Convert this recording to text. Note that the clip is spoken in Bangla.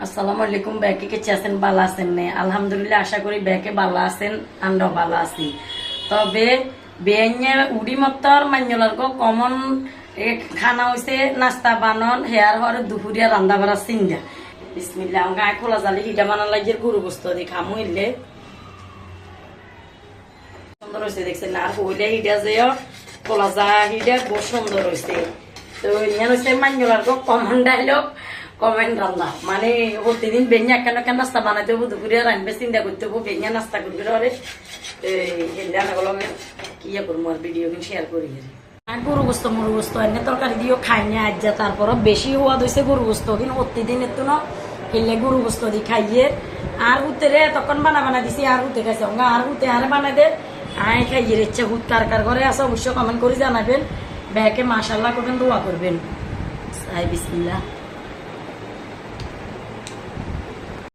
আসসালামু আলাইকুম। ব্যাকে কেছে আছেন, ভালো আছেন নে? আলহামদুলিল্লাহ, আশা করি ব্যাকে ভালো আছেন, আমরাও ভালো আছি। তবে বেঞ্ঞে উড়ি মত্তর মান্যলার কমন খানা হইছে নাস্তা বানন হেয়ার হরে দুপুরিয়া রান্না বাড়া চিন্তা। বিসমিল্লাহ, গায়ে খোলা জালি হিটা বানান লাগিয়ে গরু গোস্ত দিয়ে খামু ইলে সুন্দর হয়েছে দেখছেন। আর হইলে হিটা যে খোলা যা হিটা বহু সুন্দর হয়েছে। তো ইয়ে হয়েছে মান্যলার কমন ডাইলগ কমেন্ট রান্না মানে প্রতিদিন বেঞ্ঞা কেন কেন নাস্তা বানাইতে হবো, দুপুরিয়া রানবে চিন্তা করতে হবো, বেঞ্ঞা নাস্তা করবে ওরে কি করবো আর ভিডিও শেয়ার করি। গরু গোস্ত মরু গোস্ত এনে তরকারি দিয়েও খাই না আজ, তারপর বেশি হওয়া হয়েছে গরু গোস্ত কিন্তু প্রতিদিন এত না খেললে গরু গোস্ত দি খাইয়ে আর উতেরে তখন বানা দিছি আর উঠে খাইছে আর উঠে আরে বানাই দে আয় খাইয়ে ইচ্ছে হুত কার কার ঘরে আছে অবশ্যই কমেন্ট করে জানাবেন। ব্যাকে মাশাল্লাহ করবেন, দোয়া করবেন। বিসমিল্লাহ।